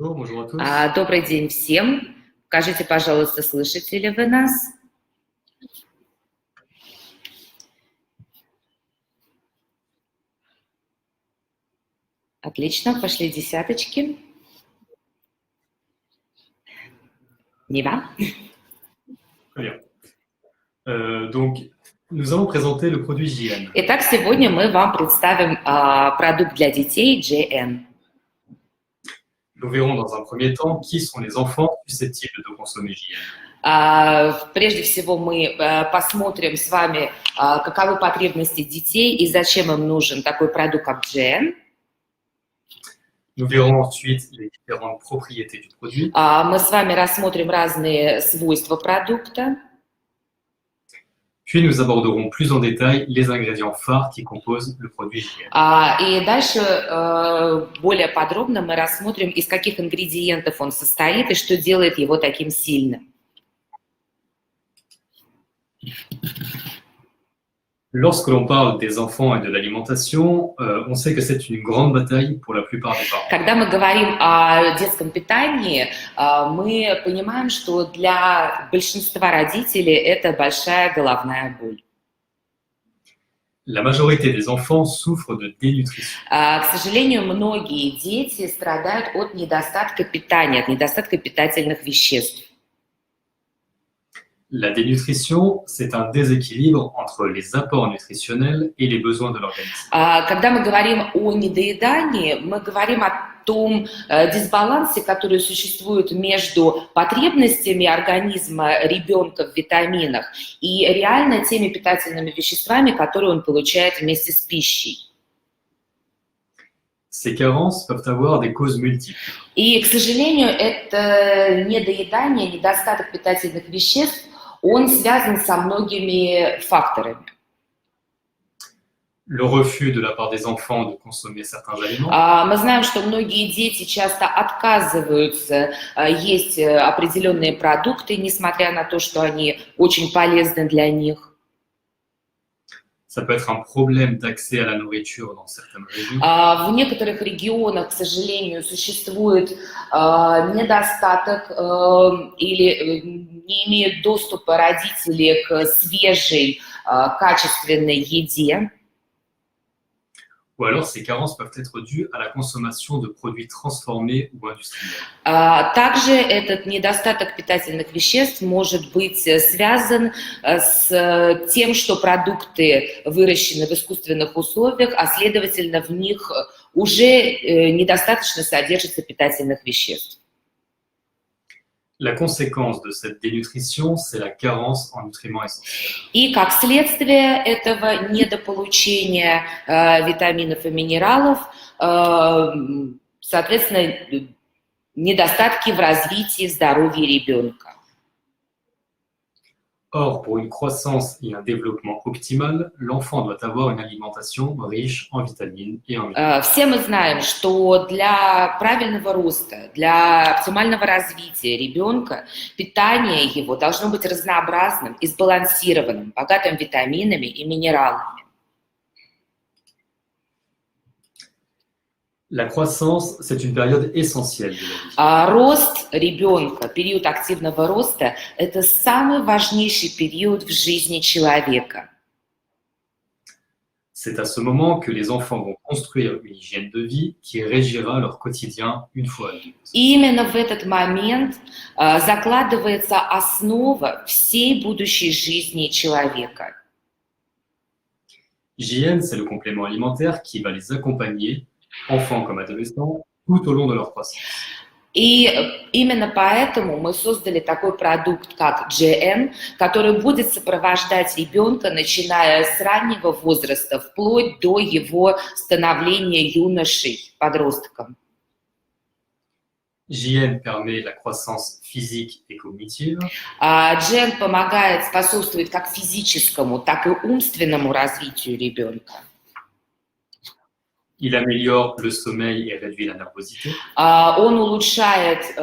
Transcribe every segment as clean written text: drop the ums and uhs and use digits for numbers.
Bonjour, bonjour à tous. Добрый день всем. Скажите, пожалуйста, слышите ли вы нас? Отлично, пошли десяточки. Нева. Très bien. Donc, nous allons présenter le produit JN. Итак, сегодня мы вам представим продукт для детей JN. Nous verrons dans un premier temps qui sont les enfants susceptibles de consommer JN. Прежде всего мы посмотрим с вами, каковы потребности детей и зачем им нужен такой продукт, как JN. Nous verrons ensuite les différentes propriétés du produit. Мы с вами рассмотрим разные свойства продукта. Puis nous aborderons plus en détail les ingrédients phares qui composent le produit JN. И дальше более подробно мы рассмотрим, из каких ингредиентов он состоит и что делает его таким сильным. Lorsque l'on parle des enfants et de l'alimentation, on sait que c'est une grande bataille pour la plupart des parents. Когда мы говорим о детском питании, мы понимаем, что для большинства родителей это большая головная боль. La majorité des enfants souffrent de dénutrition. К сожалению, многие дети страдают от недостатка питания, от недостатка питательных веществ. La dénutrition, c'est un déséquilibre entre les apports nutritionnels et les besoins de l'organisme. Когда мы говорим о недоедании, мы говорим о том дисбалансе, который существует между потребностями организма ребенка в витаминах и реально теми питательными веществами, которые он получает вместе с пищей. Ces carences peuvent avoir des causes multiples. И, к сожалению, это недоедание, недостаток питательных веществ, он связан со многими факторами. Le refus de la part des enfants de consommer certains aliments. Мы знаем, что многие дети часто отказываются есть определенные продукты, несмотря на то, что они очень полезны для них. Ça peut être un problème d'accès à la nourriture dans certaines régions. В некоторых регионах, к сожалению, существует недостаток или не имеют доступа родители к свежей, качественной еде. Ou alors ces carences peuvent être dues à la consommation de produits transformés ou industriels. Также этот недостаток питательных веществ может быть связан с тем, что продукты выращены в искусственных условиях, а следовательно в них уже недостаточно содержится питательных веществ. La conséquence de cette dénutrition, c'est la carence en nutriments essentiels. И как следствие этого недополучения витаминов и минералов, соответственно, недостатки в развитии здоровья ребенка. Or, pour une croissance et un développement optimal, l'enfant doit avoir une alimentation riche en vitamines et en minéraux. Все мы знаем, что для правильного роста, для оптимального развития ребенка питание его должно быть разнообразным и сбалансированным, богатым витаминами и минералами. La croissance, c'est une période essentielle de la vie. Рост ребенка, период активного роста, это самый важнейший период в жизни человека. C'est à ce moment que les enfants vont construire une hygiène de vie qui régira leur quotidien une fois adultes. И именно в этот момент закладывается основа всей будущей жизни человека. JN, c'est le complément alimentaire qui va les accompagner, enfants comme adolescents, tout au long de leur croissance. И именно поэтому мы создали такой продукт, как JN, который будет сопровождать ребенка, начиная с раннего возраста, вплоть до его становления юношей, подростком. JN permet la croissance physique et cognitive. JN помогает, способствует как физическому, так и умственному развитию ребенка. Il améliore le sommeil et réduit la nervosité. Он улучшает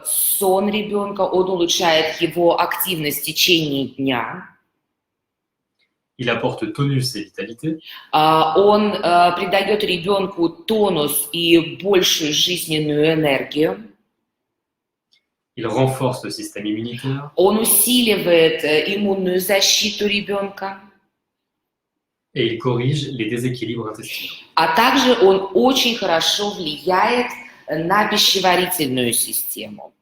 сон ребенка, он улучшает его активность в течение дня. Il apporte tonus et vitalité. Он придает ребенку тонус и большую жизненную энергию. Il renforce le système immunitaire Он усиливает иммунную защиту ребенка, et il corrige les déséquilibres intestinaux. а также он очень хорошо влияет на пищеварительную систему.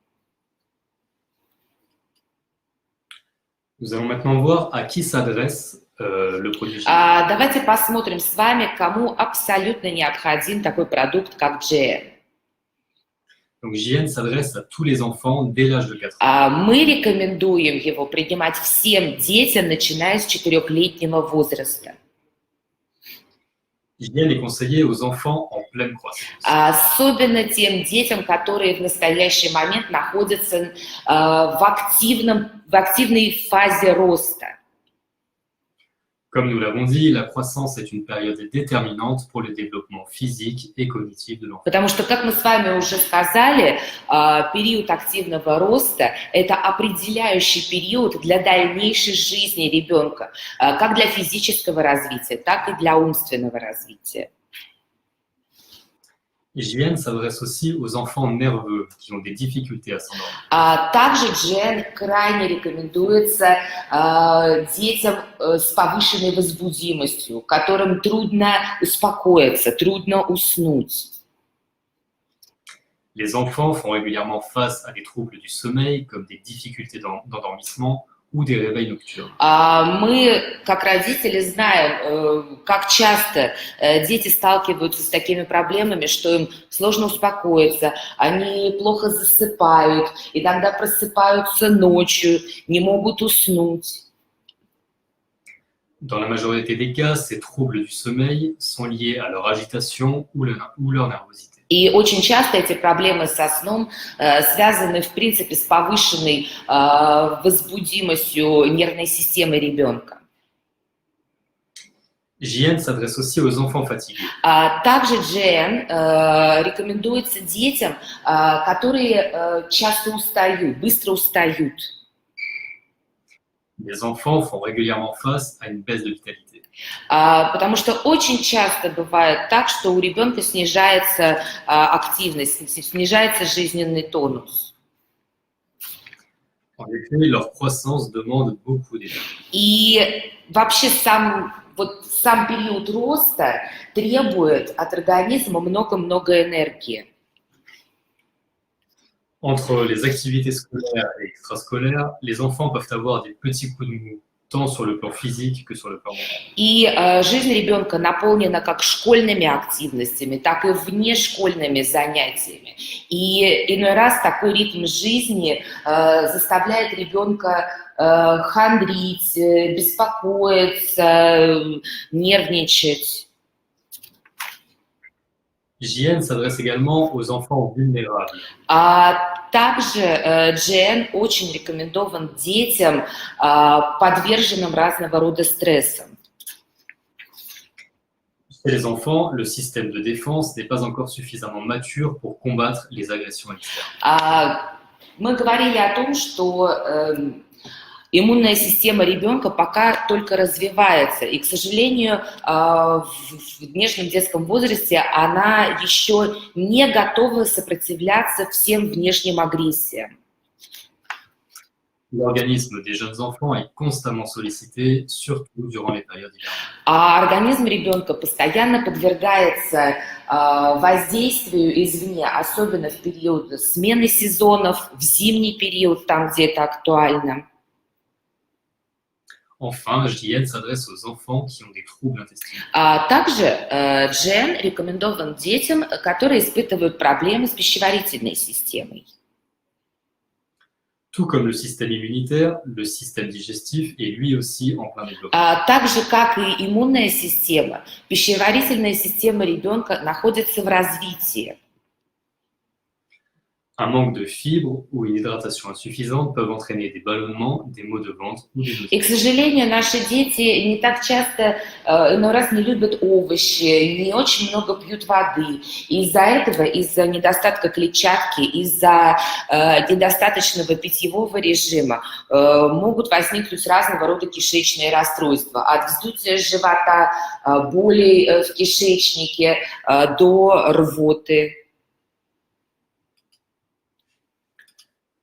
Nous allons maintenant voir à qui s'adresse le produit GN. Давайте посмотрим с вами, кому абсолютно необходим такой продукт, как GN. Donc JN s'adresse à tous les enfants dès l'âge de 4 ans. Мы рекомендуем его принимать всем детям, начиная с 4-летнего возраста. JN est conseillé aux enfants en pleine croissance. Особенно тем детям, которые в настоящий момент находятся в активной фазе роста. Comme nous l'avons dit, la croissance est une période déterminante pour le développement physique et cognitif de l'enfant. Потому что, как мы с вами уже сказали, период активного роста – это определяющий период для дальнейшей жизни ребенка, как для физического развития, так и для умственного развития. JN s'adresse aussi aux enfants nerveux qui ont des difficultés à s'endormir. Также GN крайне рекомендуется детям с повышенной возбудимостью, которым трудно успокоиться, трудно уснуть. Les enfants font régulièrement face à des troubles du sommeil comme des difficultés d'endormissement ou des réveils nocturnes. Мы, как родители, знаем, как часто дети сталкиваются с такими проблемами, что им сложно успокоиться, они плохо засыпают, иногда просыпаются ночью, не могут уснуть. Dans la majorité des cas, ces troubles du sommeil sont liés à leur agitation ou leur nervosité. И очень часто эти проблемы со сном связаны, в принципе, с повышенной возбудимостью нервной системы ребенка. JN s'adresse aussi aux enfants fatigués. Также GN рекомендуется детям, которые часто устают, быстро устают. Les enfants font régulièrement face à une baisse de vitalité. Потому что очень часто бывает так, что у ребенка снижается активность, снижается жизненный тонус. En effet, leur croissance demande beaucoup d'énergie. И вообще сам период роста требует от организма много-много энергии. Entre les activités scolaires et extrascolaires, les enfants peuvent avoir des petits coups de mou, tant sur le plan physique que sur le plan mental. И жизнь ребенка наполнена как школьными активностями, так и внешкольными занятиями. И иной раз такой ритм жизни заставляет ребенка хандрить, беспокоиться, нервничать. JN s'adresse également aux enfants vulnérables. Также GN очень рекомендован детям, подверженным разного рода стрессам. Chez les enfants, le système de défense n'est pas encore suffisamment mature pour combattre les agressions externes. Мы говорили о том, что иммунная система ребенка пока только развивается, и, к сожалению, в нежном детском возрасте она еще не готова сопротивляться всем внешним агрессиям. L'organisme des jeunes enfants est constamment sollicité, surtout durant les périodes hivernales. Организм ребенка постоянно подвергается воздействию извне, особенно в период смены сезонов, в зимний период, там, где это актуально. Enfin, JN s'adresse aux enfants qui ont des troubles intestinaux. Также GN рекомендован детям, которые испытывают проблемы с пищеварительной системой. Tout comme le système immunitaire, le système digestif est lui aussi en plein développement. Так же, как и иммунная система, пищеварительная система ребенка находится в развитии. Un manque de fibres ou une hydratation insuffisante peuvent entraîner des ballonnements, des maux de ventre ou des nausées. И, к сожалению, наши дети не так часто, иной раз не любят овощи, не очень много пьют воды. Из-за этого, из-за недостатка клетчатки, из-за недостаточного питьевого режима могут возникнуть разного рода кишечные расстройства. От вздутия живота, болей в кишечнике до рвоты.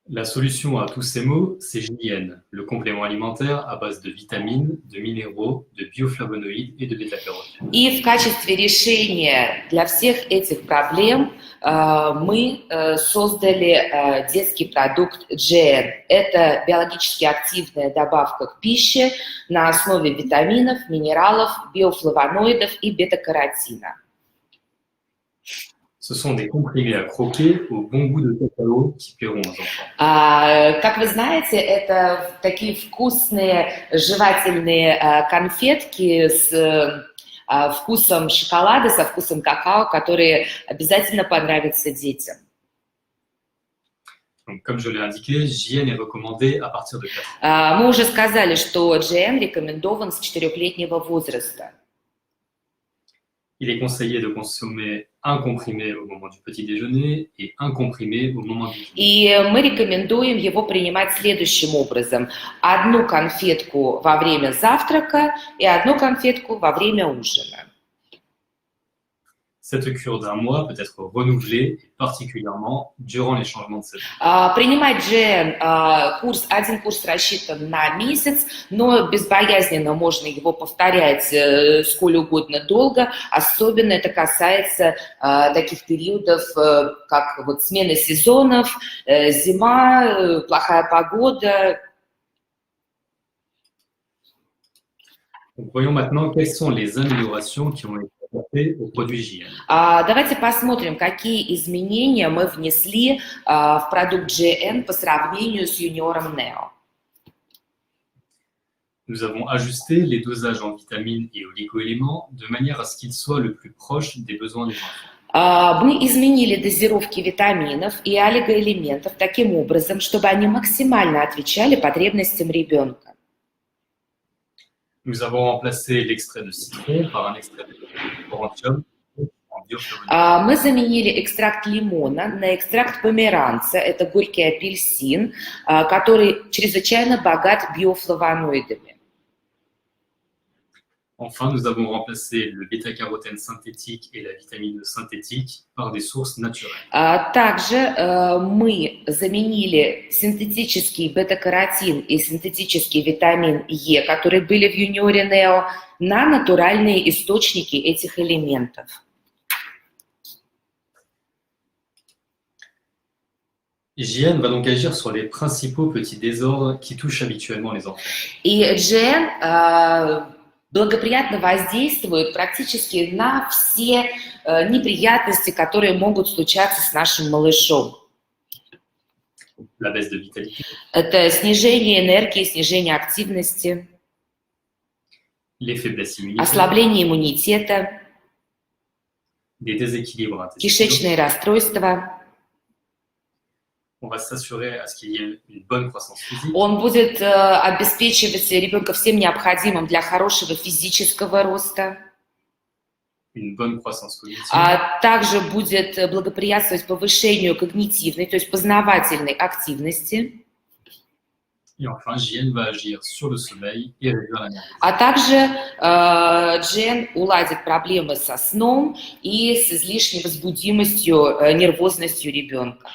La solution à tous ces maux, c'est JN, le complément alimentaire à base de vitamines, de minéraux, de bioflavonoïdes et de bêta-carotène. И в качестве решения для всех этих проблем мы создали детский продукт GN. Это биологически активная добавка к пище на основе витаминов, минералов, биофлавоноидов и бета-каротина. Ce sont des comprimés à croquer au bon goût de cacao qui plairont aux enfants. Как вы знаете, это такие вкусные жевательные конфетки с вкусом шоколада, со вкусом какао, которые обязательно понравятся детям. Donc, comme je l'ai indiqué, JN est recommandé à partir de 4 ans. Мы уже сказали, что GN рекомендован с 4-летнего возраста. Il est conseillé de consommer un comprimé au moment du petit déjeuner et un comprimé au moment du dîner. И мы рекомендуем его принимать следующим образом. Одну конфетку во время завтрака и одну конфетку во время ужина. Cette cure d'un mois peut être renouvelée, particulièrement durant les changements de saison. Принимать GN, один курс рассчитан на месяц, но безбоязненно можно его повторять сколь угодно долго. Особенно это касается таких периодов, как вот смена сезонов, зима, плохая погода. Donc, voyons maintenant quelles sont les améliorations qui ont été apportées au produit JN. Давайте посмотрим, какие изменения мы внесли в продукт GN по сравнению с юниором Neo. Nous avons ajusté les dosages en vitamines et oligo-éléments de manière à ce qu'ils soient le plus proches des besoins des enfants. Мы изменили дозировки витаминов и олигоэлементов таким образом, чтобы они максимально отвечали потребностям ребенка. Nous avons remplacé l'extrait de citron par un extrait de corentium en bioflavonoïdes. Мы заменили экстракт лимона на экстракт померанца, это горький апельсин, который чрезвычайно богат биофлавоноидами. Enfin, nous avons remplacé le bêta-carotène synthétique et la vitamine synthétique par des sources naturelles. Также мы заменили синтетический бета-каротин и синтетический витамин Е, которые были в юниоре Neo, на натуральные источники этих элементов. JN va donc agir sur les principaux petits désordres qui touchent habituellement les enfants. И GN благоприятно воздействует практически на все неприятности, которые могут случаться с нашим малышом. La baisse de vitalité, Это снижение энергии, снижение активности, les faiblesses immunitaires, ослабление иммунитета, des déséquilibres intestinaux. кишечные расстройства. On va s'assurer à ce qu'il y ait une bonne croissance physique, Он будет обеспечивать ребенка всем необходимым для хорошего физического роста, une bonne croissance cognitive, а также будет благоприятствовать повышению когнитивной, то есть познавательной активности, et enfin JN va agir sur le sommeil et réduire la nervosité. а также GN уладит проблемы со сном и с излишней возбудимостью, нервозностью ребенка.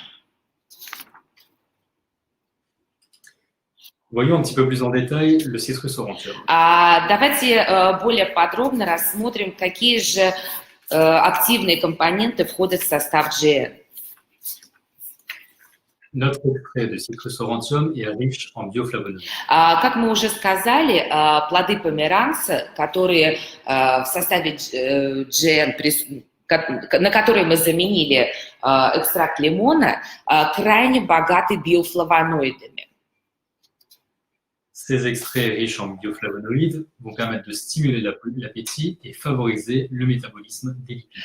Voyons un petit peu plus en détail le citrus aurantium. Давайте более подробно рассмотрим, какие же активные компоненты входят в состав GN. Notre extrait de citrus aurantium est riche en bioflavonoïdes. Как мы уже сказали, плоды померанца, которые в составе GN, на которые мы заменили экстракт лимона, крайне богаты биофлавоноидами. Ces extraits riches en bioflavonoïdes vont permettre de stimuler l'appétit et favoriser le métabolisme des lipides.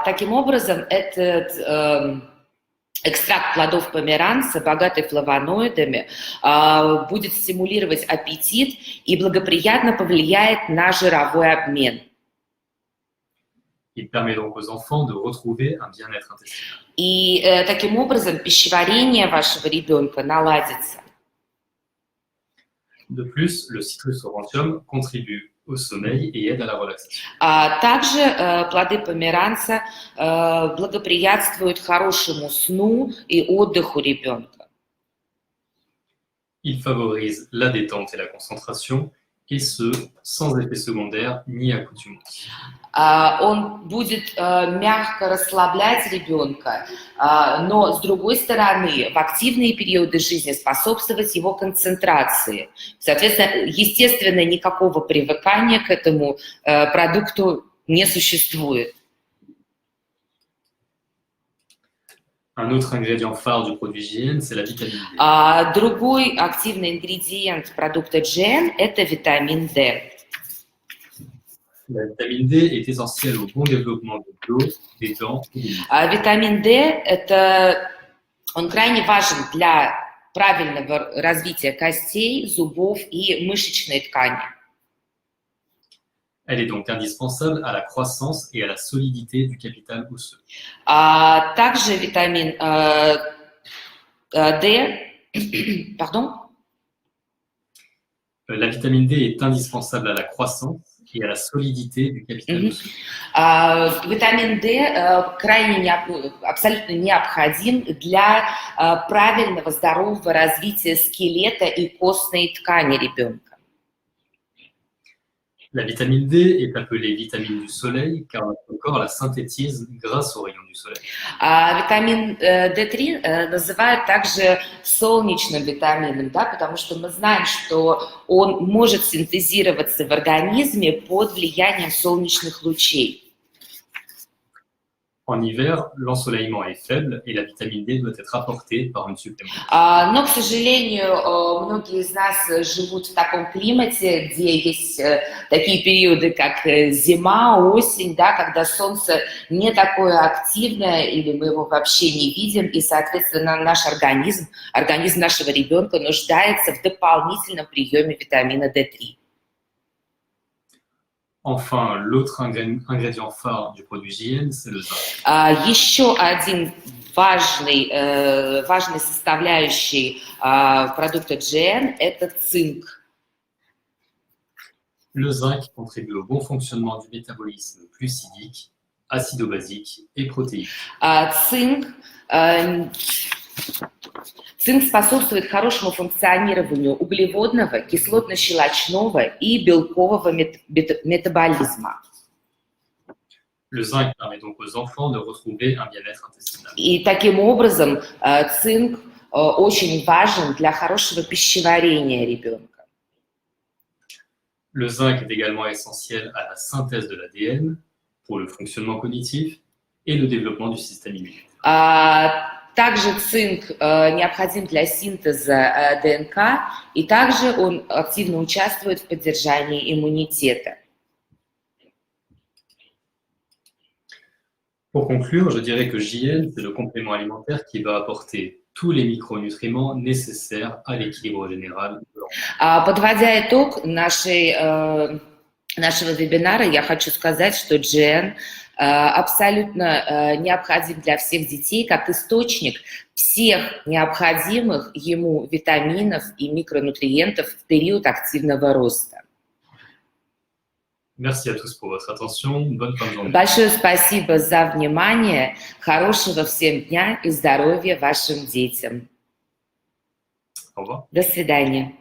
Таким образом, этот экстракт плодов померанца, богатый флавоноидами, будет стимулировать аппетит и благоприятно повлияет на жировой обмен. Il permet donc aux enfants de retrouver un bien-être intestinal. И таким образом пищеварение вашего ребенка наладится. De plus, le citrus aurantium contribue au sommeil et aide à la relaxation. Также плоды померанца благоприятствуют хорошему сну и отдыху ребенка. Il favorise la détente et la concentration, et ce, sans effet secondaire ni accoutumance. Он будет мягко расслаблять ребенка, но, с другой стороны, в активные периоды жизни способствовать его концентрации. Соответственно, естественно, никакого привыкания к этому продукту не существует. Un autre ingrédient phare du produit JN, c'est la vitamine D. Другой активный ингредиент продукта GN – это витамин D. La vitamine D est essentielle au bon développement de l'os, des dents et des muscles. Витамин D он крайне важен для правильного развития костей, зубов и мышечной ткани. Elle est donc indispensable à la croissance et à la solidité du capital osseux. Также витамин D, pardon? La vitamine D est indispensable à la croissance et à la solidité du capital osseux. Витамин D абсолютно необходим для правильного здорового развития скелета и костной ткани ребенка. La vitamine D est appelée vitamine du soleil car notre corps la synthétise grâce aux rayons du soleil. Витамин D3 называют также солнечным витамином, да, потому что мы знаем, что он может синтезироваться в организме под влиянием солнечных лучей. En hiver, l'ensoleillement est faible et la vitamine D doit être apportée par une supplémentation. Но, к сожалению, многие из нас живут в таком климате, где есть такие периоды, как зима, осень, да, когда солнце не такое активное или мы его вообще не видим, и, соответственно, наш организм нашего ребенка нуждается в дополнительном приеме витамина D3. Enfin, l'autre ingrédient phare du produit JN, c'est le zinc. Еще один важной составляющей продукта GN – это цинк. Le zinc contribue au bon fonctionnement du métabolisme glucidique, acido-basique et protéique. Цинк способствует хорошему функционированию углеводного, кислотно-щелочного и белкового метаболизма. Le zinc permet donc aux enfants de retrouver un bien-être intestinal. И таким образом цинк очень важен для хорошего пищеварения ребенка. Le zinc est également essentiel à la synthèse de l'ADN pour le fonctionnement cognitif et le développement du système immunitaire. Также цинк необходим для синтеза ДНК, и также он активно участвует в поддержании иммунитета. Pour conclure, je dirais que JN, c'est le complément alimentaire qui va apporter tous les micronutriments nécessaires à l'équilibre général de l'enfant. Подводя итог нашего вебинара, я хочу сказать, что GN абсолютно необходим для всех детей как источник всех необходимых ему витаминов и микронутриентов в период активного роста. Merci à tous pour votre attention. Bonne fin de journée. Большое спасибо за внимание. Хорошего всем дня и здоровья вашим детям. Au revoir. До свидания.